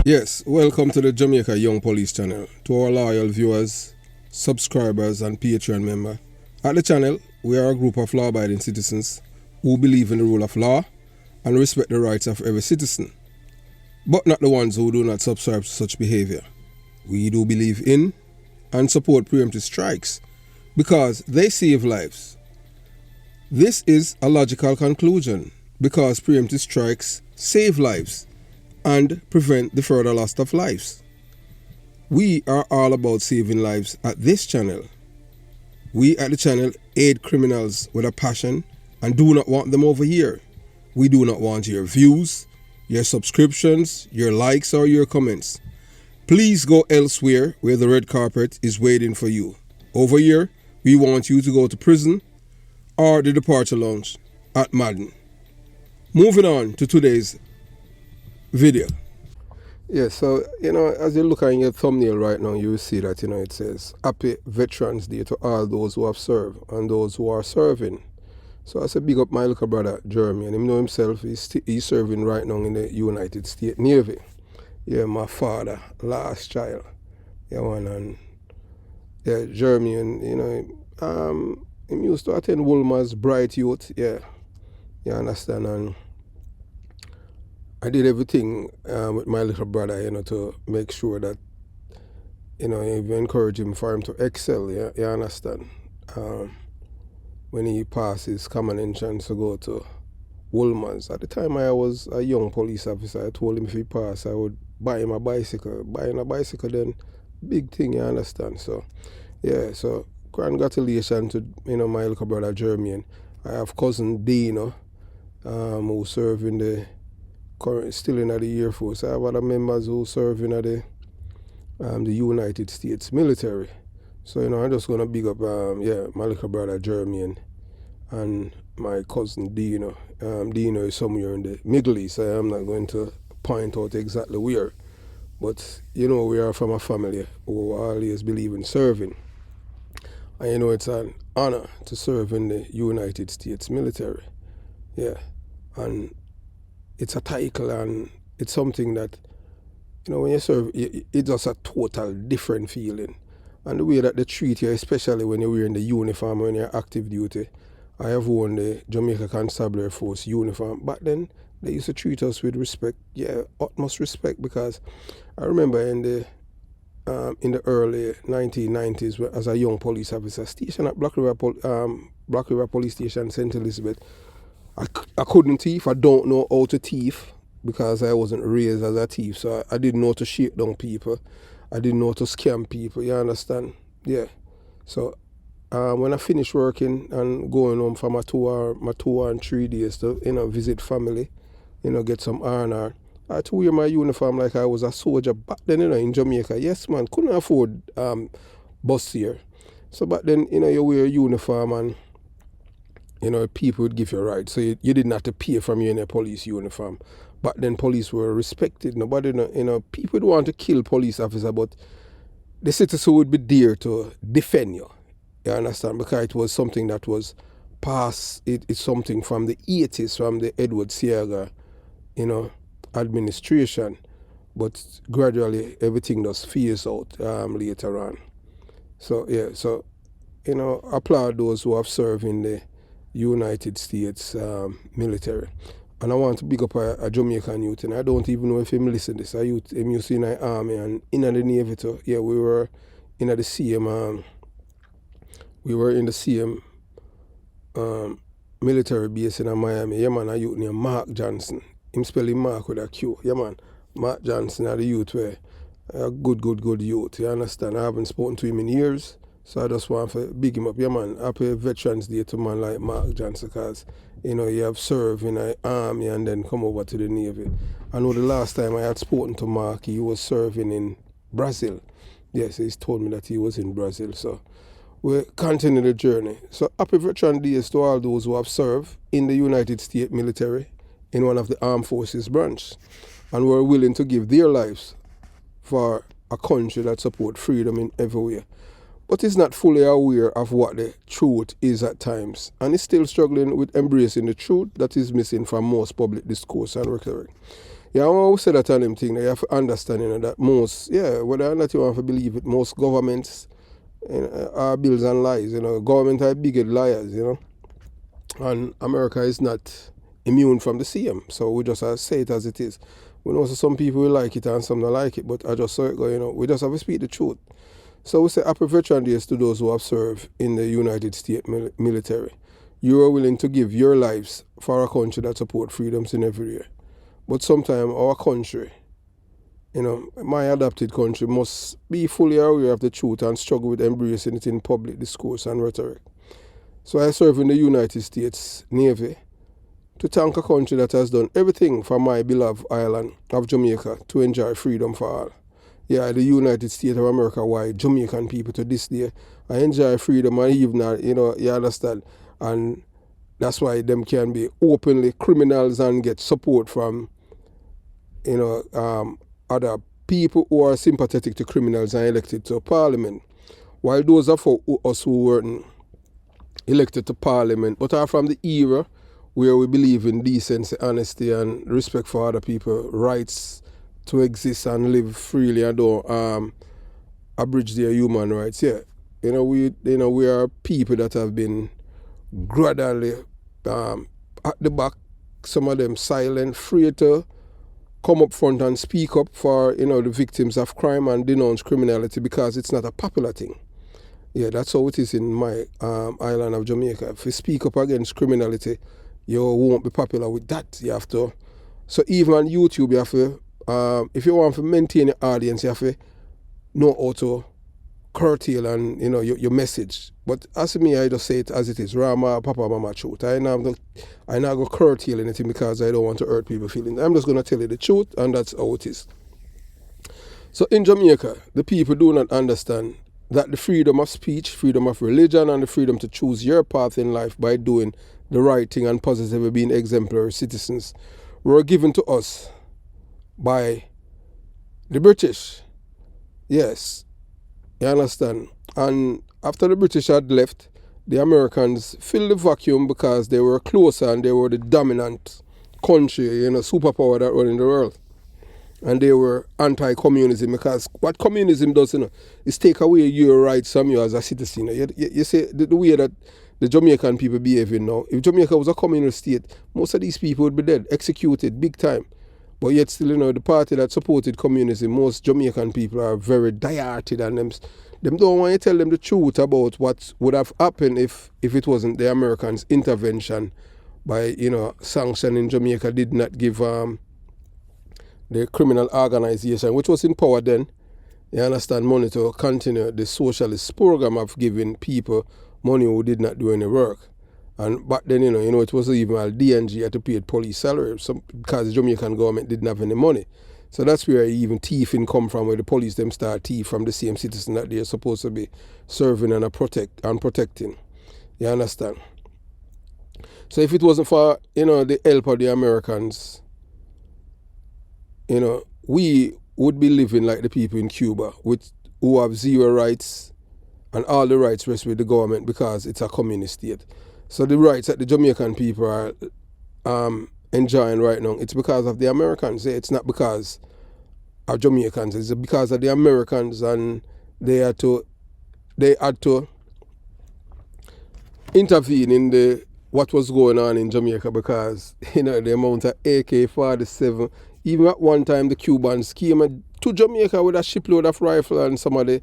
Yes, welcome to the Jamaica Young Police channel. To our loyal viewers, subscribers and Patreon member. At the channel, we are a group of law-abiding citizens who believe in the rule of law and respect the rights of every citizen, but not the ones who do not subscribe to such behavior. We do believe in and support preemptive strikes because they save lives. This is a logical conclusion because preemptive strikes save lives and prevent the further loss of lives. We are all about saving lives at this channel. We at the channel aid criminals with a passion and do not want them over here. We do not want your views, your subscriptions, your likes or your comments. Please go elsewhere where the red carpet is waiting for you. Over here, we want you to go to prison or the departure lounge at Madden. Moving on to today's video. Yeah, so, as you look at your thumbnail right now, you will see that, it says, Happy Veterans Day to all those who have served and those who are serving. So I say big up my little brother, Jeremy, and him know himself, he's serving right now in the United States Navy. Yeah, my father, last child. Yeah, man, and, yeah, Jeremy, and, he used to attend Wolmer's Bright Youth, yeah, you understand, and I did everything with my little brother, to make sure that, encourage him for him to excel, yeah, you understand. When he passes common entrance to go to Woolman's. At the time I was a young police officer, I told him if he passed, I would buy him a bicycle. Buying a bicycle then, big thing, you understand. So, yeah, so congratulations to, my little brother Jeremy. And I have cousin Dino, who serve in the still in the Air Force. I have other members who serve in the United States military. So, I'm just going to big up, my little brother Jeremy and my cousin Dino. Dino is somewhere in the Middle East. I am not going to point out exactly where. But, we are from a family who always believe in serving. And, it's an honor to serve in the United States military. Yeah. And it's a title and it's something that, when you serve, it's just a total different feeling. And the way that they treat you, especially when you're wearing the uniform, when you're active duty. I have worn the Jamaica Constabulary Force uniform. Back then, they used to treat us with respect, yeah, utmost respect, because I remember in the early 1990s, as a young police officer, stationed at Black River Police Station, St. Elizabeth, I couldn't thief. I don't know how to thief because I wasn't raised as a thief. So I didn't know how to shake down people. I didn't know how to scam people. You understand? Yeah. So when I finished working and going home for my 2 and 3 days to visit family, get some R&R, I had to wear my uniform like I was a soldier back then. In Jamaica, yes man, couldn't afford bus here. So back then, you wear a uniform and people would give you a ride. So you didn't have to pay from you in a police uniform. Back then, police were respected. Nobody, people would want to kill police officer, but the citizen would be there to defend you. You understand? Because it was something that was past. It's something from the 80s, from the Edward Seaga, administration. But gradually, everything just phased out later on. So, yeah, so, applaud those who have served in the United States military. And I want to big up a Jamaican youth, and I don't even know if him listen to this. A youth, him used in the army and in the Navy too. Yeah, we were in the same military base in Miami. Yeah man, a youth named Mark Johnson. Him spelling Mark with a Q. Yeah man, Mark Johnson are the youth where a good youth. You understand? I haven't spoken to him in years. So I just want to big him up. Yeah, man, happy Veterans Day to man like Mark Johnson because, you have served in the army and then come over to the Navy. I know the last time I had spoken to Mark, he was serving in Brazil. Yes, he's told me that he was in Brazil. So we continue the journey. So happy Veterans Day to all those who have served in the United States military in one of the armed forces branch and were willing to give their lives for a country that supports freedom in every way, but is not fully aware of what the truth is at times, and is still struggling with embracing the truth that is missing from most public discourse and rhetoric. Yeah, I always say that on them thing, you have to understand, that most, whether or not you want to believe it, most governments are bills and lies, government are big liars, and America is not immune from the same. So we just say it as it is. We know some people will like it and some don't like it, but I just saw it go, we just have to speak the truth. So we say happy Veteran Days to those who have served in the United States military. You are willing to give your lives for a country that supports freedoms in every area. But sometimes our country, my adopted country, must be fully aware of the truth and struggle with embracing it in public discourse and rhetoric. So I serve in the United States Navy to thank a country that has done everything for my beloved island of Jamaica to enjoy freedom for all. Yeah, the United States of America, why Jamaican people to this day, I enjoy freedom and even, you understand, and that's why them can be openly criminals and get support from, other people who are sympathetic to criminals and elected to parliament. While those of us who weren't elected to parliament, but are from the era where we believe in decency, honesty, and respect for other people's rights to exist and live freely and don't abridge their human rights. Yeah, we are people that have been gradually at the back. Some of them silent, free to come up front and speak up for the victims of crime and denounce criminality because it's not a popular thing. Yeah, that's how it is in my island of Jamaica. If you speak up against criminality, you won't be popular with that. You have to. So even on YouTube, you have to, if you want to maintain your audience, you have to know how to curtail and your message. But as me, I just say it as it is. Rama, Papa, Mama, truth. I not go curtail anything because I don't want to hurt people's feelings. I'm just going to tell you the truth, and that's how it is. So in Jamaica, the people do not understand that the freedom of speech, freedom of religion, and the freedom to choose your path in life by doing the right thing and positively being exemplary citizens were given to us by the British. Yes, you understand? And after the British had left, the Americans filled the vacuum because they were closer and they were the dominant country, superpower that run in the world. And they were anti-communism because what communism does, is take away your rights from you as a citizen. You see the way that the Jamaican people behaving now. If Jamaica was a communist state, most of these people would be dead, executed big time. But yet still, the party that supported communism, most Jamaican people are very die-hearted, and them don't want to tell them the truth about what would have happened if it wasn't the Americans' intervention by, sanctioning Jamaica did not give the criminal organization, which was in power then, you understand, money to continue the socialist program of giving people money who did not do any work. And back then, it was even a DNG had to pay police salary because the Jamaican government didn't have any money. So that's where even thieving come from, where the police them start thief from the same citizen that they're supposed to be serving and protecting. You understand? So if it wasn't for, the help of the Americans, we would be living like the people in Cuba who have zero rights and all the rights rest with the government because it's a communist state. So the rights that the Jamaican people are enjoying right now, it's because of the Americans. It's not because of Jamaicans. It's because of the Americans, and they had to intervene in what was going on in Jamaica because the amount of AK-47. Even at one time, the Cubans came to Jamaica with a shipload of rifles, and some of the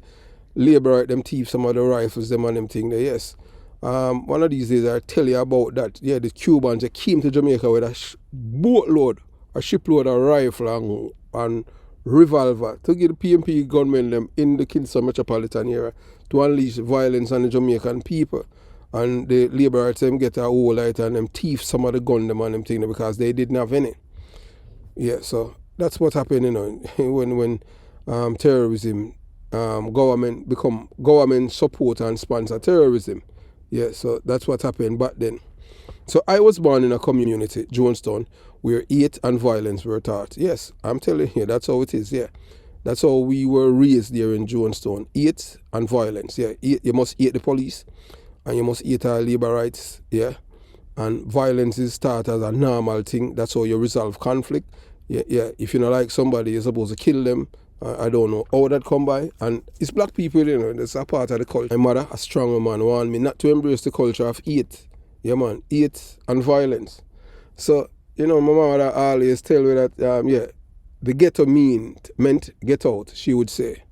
labor them thief some of the rifles, them and them thing there. Yes. One of these days I'll tell you about that. Yeah, the Cubans, they came to Jamaica with a boatload, a shipload of rifle and revolver to get the PMP gunmen them in the Kingston metropolitan area to unleash violence on the Jamaican people. And the laborers them get a whole light and them thief some of the gun them and them thing because they didn't have any. Yeah, so that's what happened, when terrorism, government support and sponsor terrorism. Yeah, so that's what happened back then. So I was born in a community, Jonestown, where hate and violence were taught. Yes, I'm telling you, that's how it is, yeah. That's how we were raised there in Jonestown. Hate and violence, yeah. You must hate the police, and you must hate our labor rights, yeah. And violence is taught as a normal thing. That's how you resolve conflict. Yeah. If you don't like somebody, you're supposed to kill them. I don't know how that come by. And it's black people, that's a part of the culture. My mother, a strong woman, warned me not to embrace the culture of hate. Yeah, man, hate and violence. So, my mother always tell me that, the ghetto meant get out, she would say.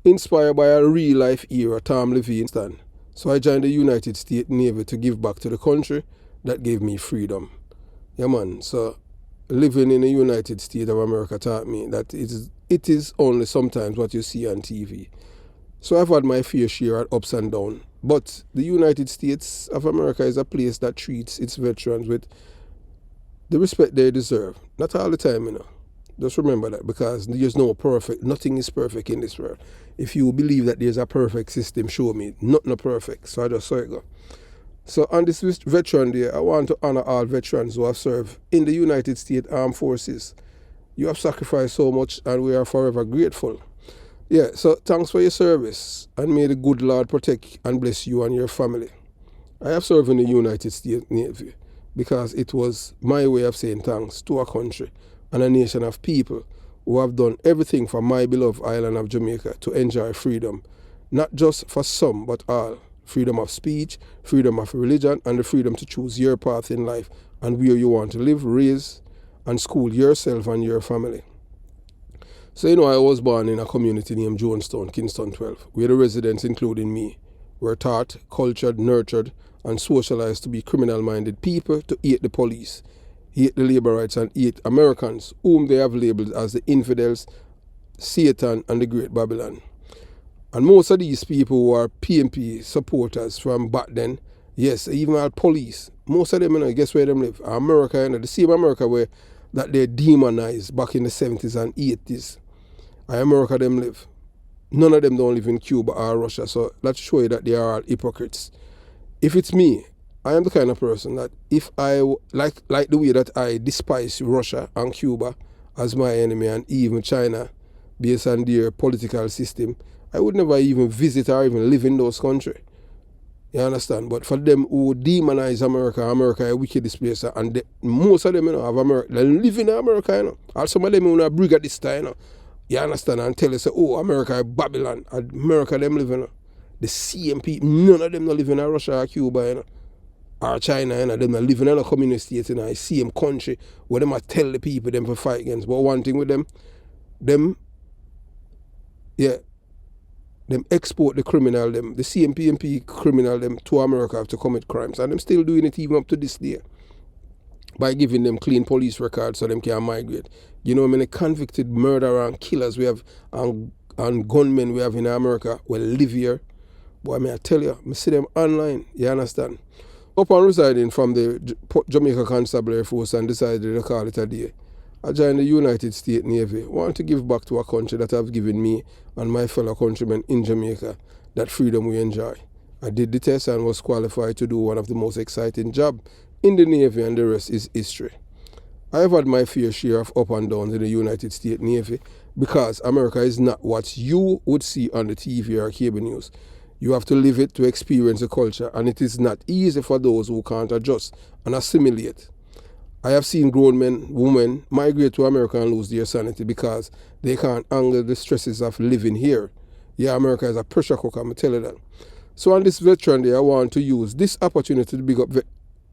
Inspired by a real life hero, Tom Livingston. So I joined the United States Navy to give back to the country that gave me freedom. Yeah, man. So living in the United States of America taught me that it is only sometimes what you see on TV. So I've had my fair share of ups and downs. But the United States of America is a place that treats its veterans with the respect they deserve. Not all the time, Just remember that, because there's nothing is perfect in this world. If you believe that there's a perfect system, show me. Nothing perfect. So I just saw it go. So on this Veteran Day, I want to honor all veterans who have served in the United States Armed Forces. You have sacrificed so much and we are forever grateful. Yeah, so thanks for your service, and may the good Lord protect and bless you and your family. I have served in the United States Navy because it was my way of saying thanks to a country and a nation of people who have done everything for my beloved island of Jamaica to enjoy freedom, not just for some but all. Freedom of speech, freedom of religion, and the freedom to choose your path in life and where you want to live, raise, and school yourself and your family. So, I was born in a community named Jonestown, Kingston 12, where the residents, including me, were taught, cultured, nurtured, and socialized to be criminal-minded people, to hate the police, hate the labor rights, and hate Americans, whom they have labeled as the infidels, Satan, and the Great Babylon. And most of these people who are PNP supporters from back then, yes, even our police, most of them, guess where them live? America, the same America where that they demonized back in the 70s and 80s. America them live. None of them don't live in Cuba or Russia, so let's show you that they are all hypocrites. If it's me, I am the kind of person that if I, like the way that I despise Russia and Cuba as my enemy, and even China, based on their political system, I would never even visit or even live in those countries. You understand? But for them who demonize America is a wickedest place, and most of them, have America, they live in America, Or some of them who brig at this time, You understand? And tell us, America is Babylon. America them live, The same people, none of them not live in Russia or Cuba, or China, Them not live in a communist state, the same country where them tell the people them to fight against. But one thing with them export the criminal, the CMPMP criminal, to America to commit crimes. And them still doing it even up to this day, by giving them clean police records so them can migrate. Many convicted murderer and killers we have, and gunmen we have in America will live here. But I tell you, I see them online, you understand? Upon residing from the Jamaica Constabulary Force and decided to call it a day, I joined the United States Navy. I want to give back to a country that have given me and my fellow countrymen in Jamaica that freedom we enjoy. I did the test and was qualified to do one of the most exciting jobs in the Navy, and the rest is history. I have had my fair share of up and downs in the United States Navy, because America is not what you would see on the TV or cable news. You have to live it to experience the culture, and it is not easy for those who can't adjust and assimilate. I have seen grown men, women migrate to America and lose their sanity because they can't handle the stresses of living here. Yeah, America is a pressure cooker, I'm telling you that. So on this Veteran Day, I want to use this opportunity to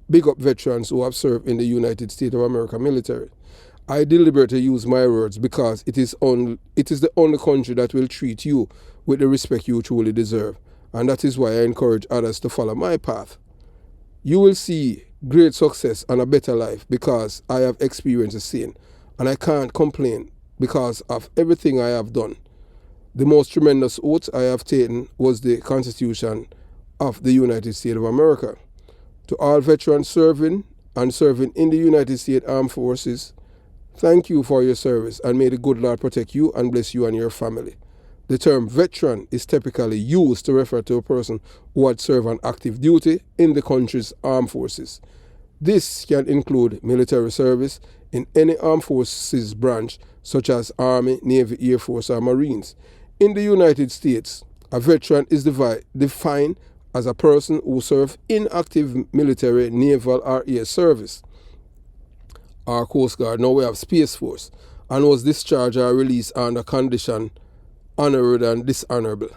big up veterans who have served in the United States of America military. I deliberately use my words because it is the only country that will treat you with the respect you truly deserve. And that is why I encourage others to follow my path. You will see great success and a better life because I have experienced the same. And I can't complain because of everything I have done. The most tremendous oath I have taken was the Constitution of the United States of America. To all veterans serving in the United States Armed Forces, thank you for your service, and may the good Lord protect you and bless you and your family. The term veteran is typically used to refer to a person who had served on active duty in the country's armed forces. This can include military service in any armed forces branch, such as Army, Navy, Air Force, or Marines. In the United States, a veteran is defined as a person who served in active military, naval, or air service. or Coast Guard. Now we have Space Force. And was discharged or released under condition honorable and dishonorable.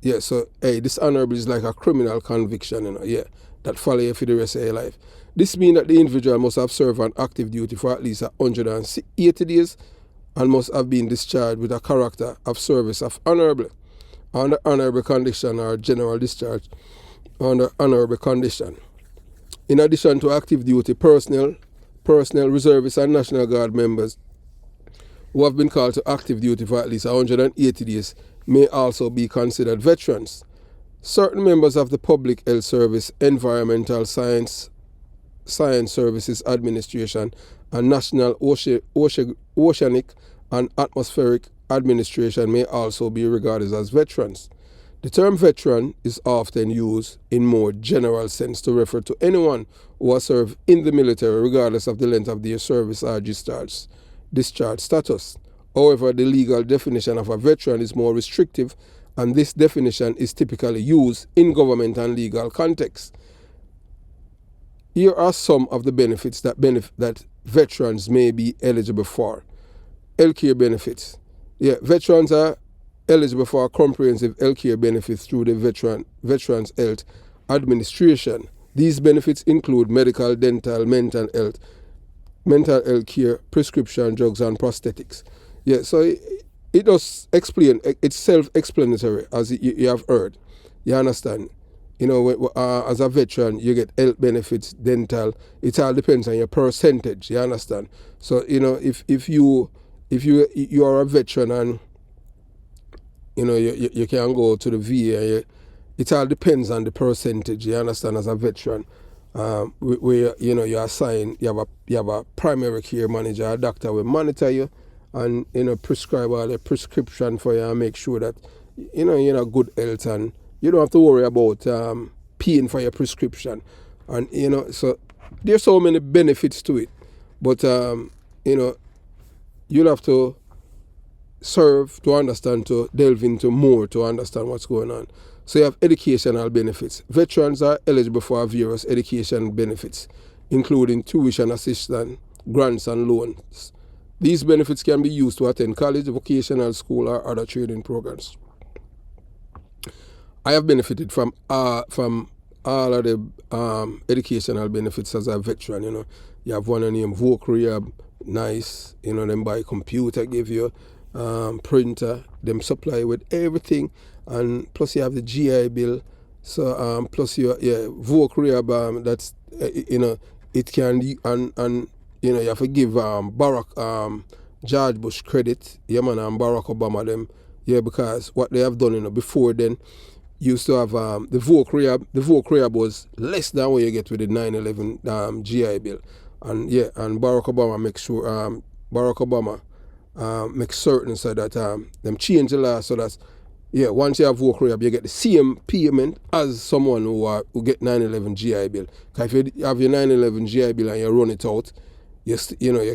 Yeah, so hey, dishonorable is like a criminal conviction, yeah, that follow you for the rest of your life. This means that the individual must have served on active duty for at least 180 days and must have been discharged with a character of service of honorable, under honorable condition, or general discharge under honorable condition. In addition to active duty personnel, reservists and National Guard members who have been called to active duty for at least 180 days may also be considered veterans. Certain members of the Public Health Service, Environmental Science Services Administration, and National Oceanic and Atmospheric Administration may also be regarded as veterans. The term veteran is often used in more general sense to refer to anyone who has served in the military regardless of the length of their service or discharge status. However, the legal definition of a veteran is more restrictive, and this definition is typically used in government and legal contexts. Here are some of the benefits that veterans may be eligible for. Healthcare benefits. Yeah, veterans are eligible for comprehensive healthcare benefits through the Veterans Health Administration. These benefits include medical, dental, mental health care, prescription drugs, and prosthetics. Yeah, so it does explain, it's self-explanatory, as you have heard. You understand? As a veteran, you get health benefits, dental. It all depends on your percentage. You understand? So if you are a veteran and you can go to the VA, it all depends on the percentage. You understand? As a veteran, where you're assigned, you have a primary care manager, a doctor will monitor you, and prescribe all the prescription for you and make sure that you're in good health, and you don't have to worry about paying for your prescription. And so there's so many benefits to it, but you'll have to serve to understand, to delve into more to understand what's going on. So you have educational benefits. Veterans are eligible for various education benefits, including tuition assistance, grants, and loans. These benefits can be used to attend college, vocational school, or other training programs. I have benefited from all of the educational benefits as a veteran. You have one named Voc Rehab, nice. Them buy computer, give you printer, them supply with everything, and plus you have the GI Bill. So plus Voc Rehab, that's it can, and you have to give George Bush credit, and Barack Obama them, because what they have done, before then, used to have the Voc Rehab. The Voc Rehab was less than what you get with the 9/11 GI Bill, and Barack Obama makes certain so that them change the law so that once you have Voc Rehab, you get the same payment as someone who get 9/11 GI Bill. Because if you have your 9/11 GI Bill and you run it out, you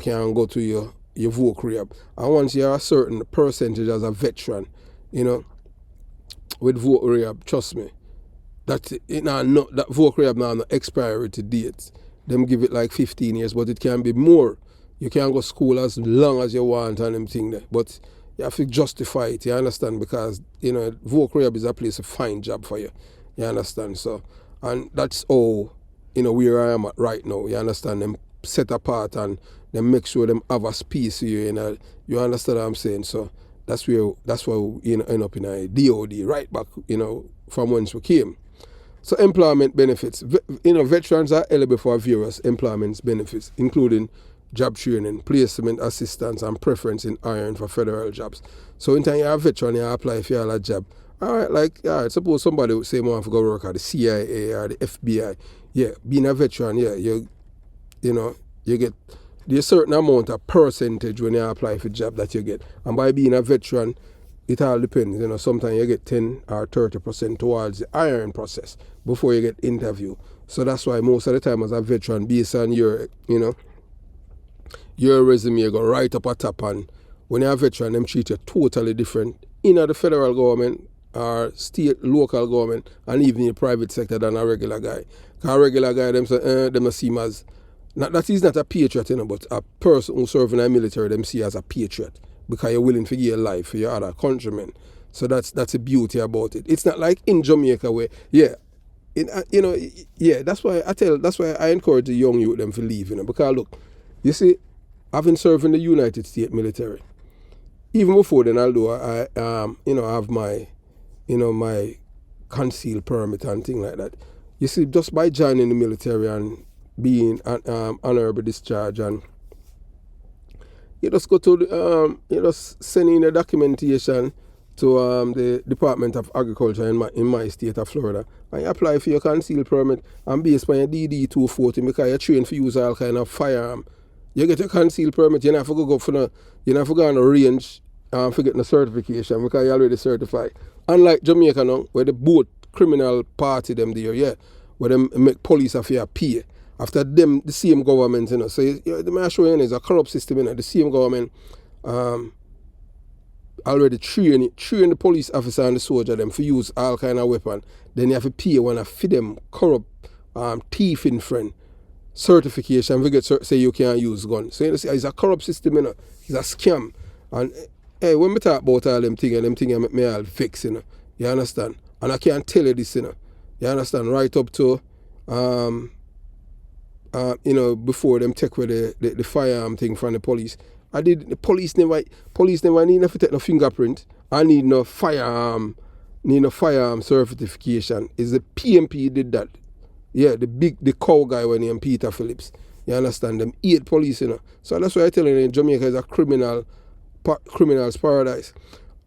can go to your Voc Rehab. And once you have a certain percentage as a veteran, with Voc Rehab, trust me, that Voc Rehab now no expiry date. Them give it like 15 years, but it can be more. You can go to school as long as you want and them thing there. But you have to justify it, you understand? Because, Voc Rehab is a place to find job for you. You understand? So, and that's all, where I am at right now. You understand? Them set apart and them make sure them have a space for you, you understand what I'm saying? So that's why we end up in a DOD, right back, from whence we came. So employment benefits. Veterans are eligible for various employment benefits, including job training, placement assistance, and preference in hiring for federal jobs. So in time you're a veteran, you apply for a job. Suppose somebody would say, I want to go work at the CIA or the FBI. Yeah, being a veteran, you get there's a certain amount of percentage when you apply for a job that you get. And by being a veteran, it all depends. Sometimes you get 10 or 30% towards the hiring process before you get interview. So that's why most of the time as a veteran, based on your resume, you go right up at top, and when you're a veteran, them treat you totally different in the federal government or state, local government, and even the private sector than a regular guy. Because a regular guy, them see him as Not that he's not a patriot, but a person who serves in the military, them see as a patriot because you're willing to give your life for your other countrymen. So that's the beauty about it. It's not like in Jamaica where, that's why I encourage the young youth them to leave, because look, you see, having served in the United States military, even before then, although I have my, my concealed permit and thing like that, you see, just by joining the military and being honorable discharge, and you just go to you just send in the documentation to the Department of Agriculture in my state of Florida, and you apply for your concealed permit, and based on your DD 240, because you're trained for use all kind of firearm, you get your concealed permit. You never go for no, you never go on the range for getting a certification because you're already certified. Unlike Jamaica now, where the both criminal party them there, where them make police affair pay. After them, the same government, So the man showing is a corrupt system, The same government already train the police officer and the soldier them for use all kind of weapon. Then you have to pay when I feed them corrupt thieving friend certification we get say you can't use gun. So it's a corrupt system, It's a scam. And when we talk about all them things make me all vex, You understand? And I can't tell you this, You understand? Right up to before them take away the firearm thing from the police. The police never need to take no fingerprint. I need no firearm certification. It's the PMP did that. Yeah, the cow guy when he and Peter Phillips. You understand? Them 8 police, So that's why I tell you, Jamaica is a criminal's paradise.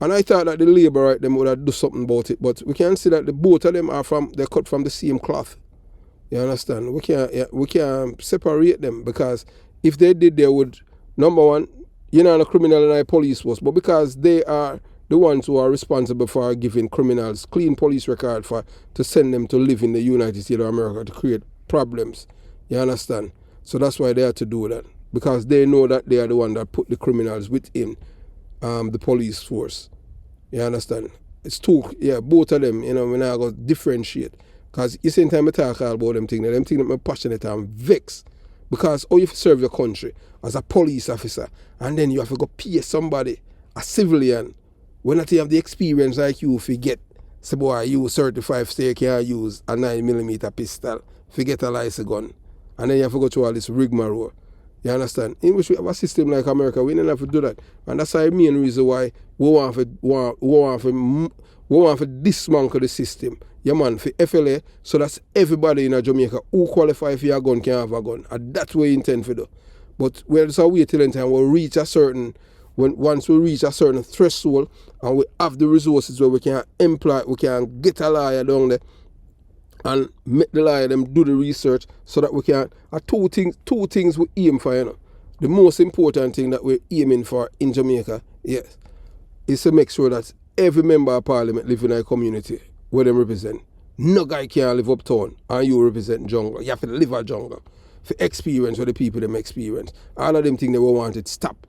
And I thought that the Labour right them would have do something about it, but we can see that the both of them they're cut from the same cloth. You understand? We can't separate them, because if they did, they would, number one, a criminal in our police force, but because they are the ones who are responsible for giving criminals clean police record to send them to live in the United States of America to create problems. You understand? So that's why they have to do that, because they know that they are the one that put the criminals within the police force. You understand? It's both of them, when I go differentiate. Because you see, time I talk about them things that I'm passionate and vexed. Because you serve your country as a police officer, and then you have to go pay somebody, a civilian, when not you have the experience like you, forget, say, boy, you certified, say you can't use a 9mm pistol, forget a license gun. And then you have to go through all this rigmarole. You understand? In which we have a system like America, we don't have to do that. And that's the main reason why we want to dismantle the system. Yeah, man, for FLA, so that's everybody in Jamaica who qualify for a gun can have a gun. And that's what we intend to do. But we'll just wait till in time once we reach a certain threshold and we have the resources where we can employ, we can get a lawyer down there and make the lawyer them do the research so that we can, two things we aim for, The most important thing that we're aiming for in Jamaica, yes, is to make sure that every member of parliament live in a community where they represent. No guy can live uptown and you represent jungle. You have to live a jungle for experience what the people them experience. All of them things they will want it stop.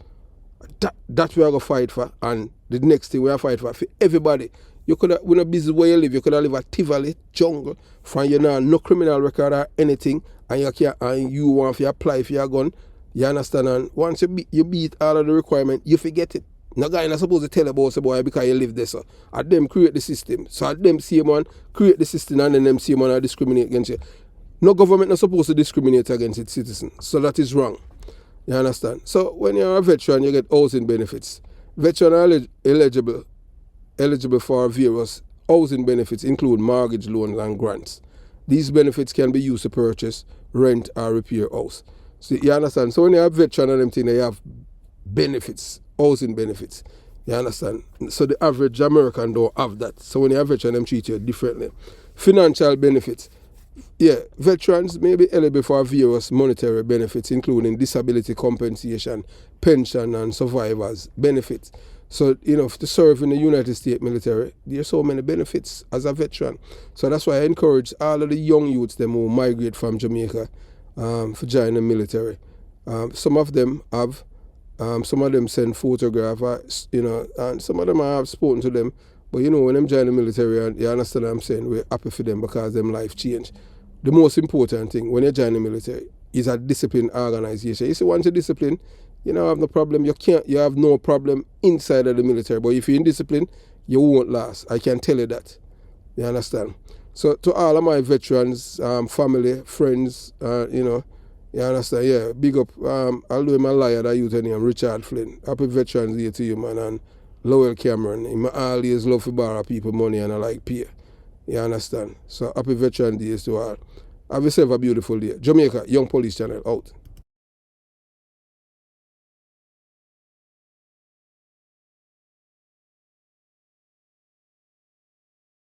That we are going to fight for, and the next thing we are fight for everybody. You could have, when a busy where you live, you could have live at Tivoli, jungle, from no criminal record or anything, and you want to apply for your gun. You understand? And once you beat all of the requirements, you forget it. No guy not supposed to tell about the boy because you live there, so at them create the system. So at them same one create the system, and then them same one discriminate against you. No government not supposed to discriminate against its citizens. So that is wrong. You understand? So when you're a veteran, you get housing benefits. Veterans are eligible for various housing benefits, include mortgage loans and grants. These benefits can be used to purchase, rent, or repair house. So you understand? So when you're a veteran and them thing, you have benefits, housing benefits. You understand? So the average American don't have that. So when you're a veteran, them treat you differently. Financial benefits. Yeah, veterans may be eligible for various monetary benefits, including disability compensation, pension, and survivors' benefits. So, to serve in the United States military, there are so many benefits as a veteran. So that's why I encourage all of the young youths them who migrate from Jamaica for joining the military. Some of them have, some of them send photographs, and some of them I have spoken to them. But when them join the military, and you understand what I'm saying, we're happy for them because them life changed. The most important thing when you join the military, is a discipline organization. You see, once you discipline, you don't have no problem. You have no problem inside of the military. But if you're in discipline, you won't last. I can tell you that. You understand? So to all of my veterans, family, friends, you understand? Yeah, big up. I'll do my liar that youth name, Richard Flynn. Happy Veterans Day to you, man. And Lowell Cameron. He always love to borrow people money and I like pay. You understand? So happy Veterans Day to all. Have yourself a beautiful day. Jamaica, Young Police Channel, out.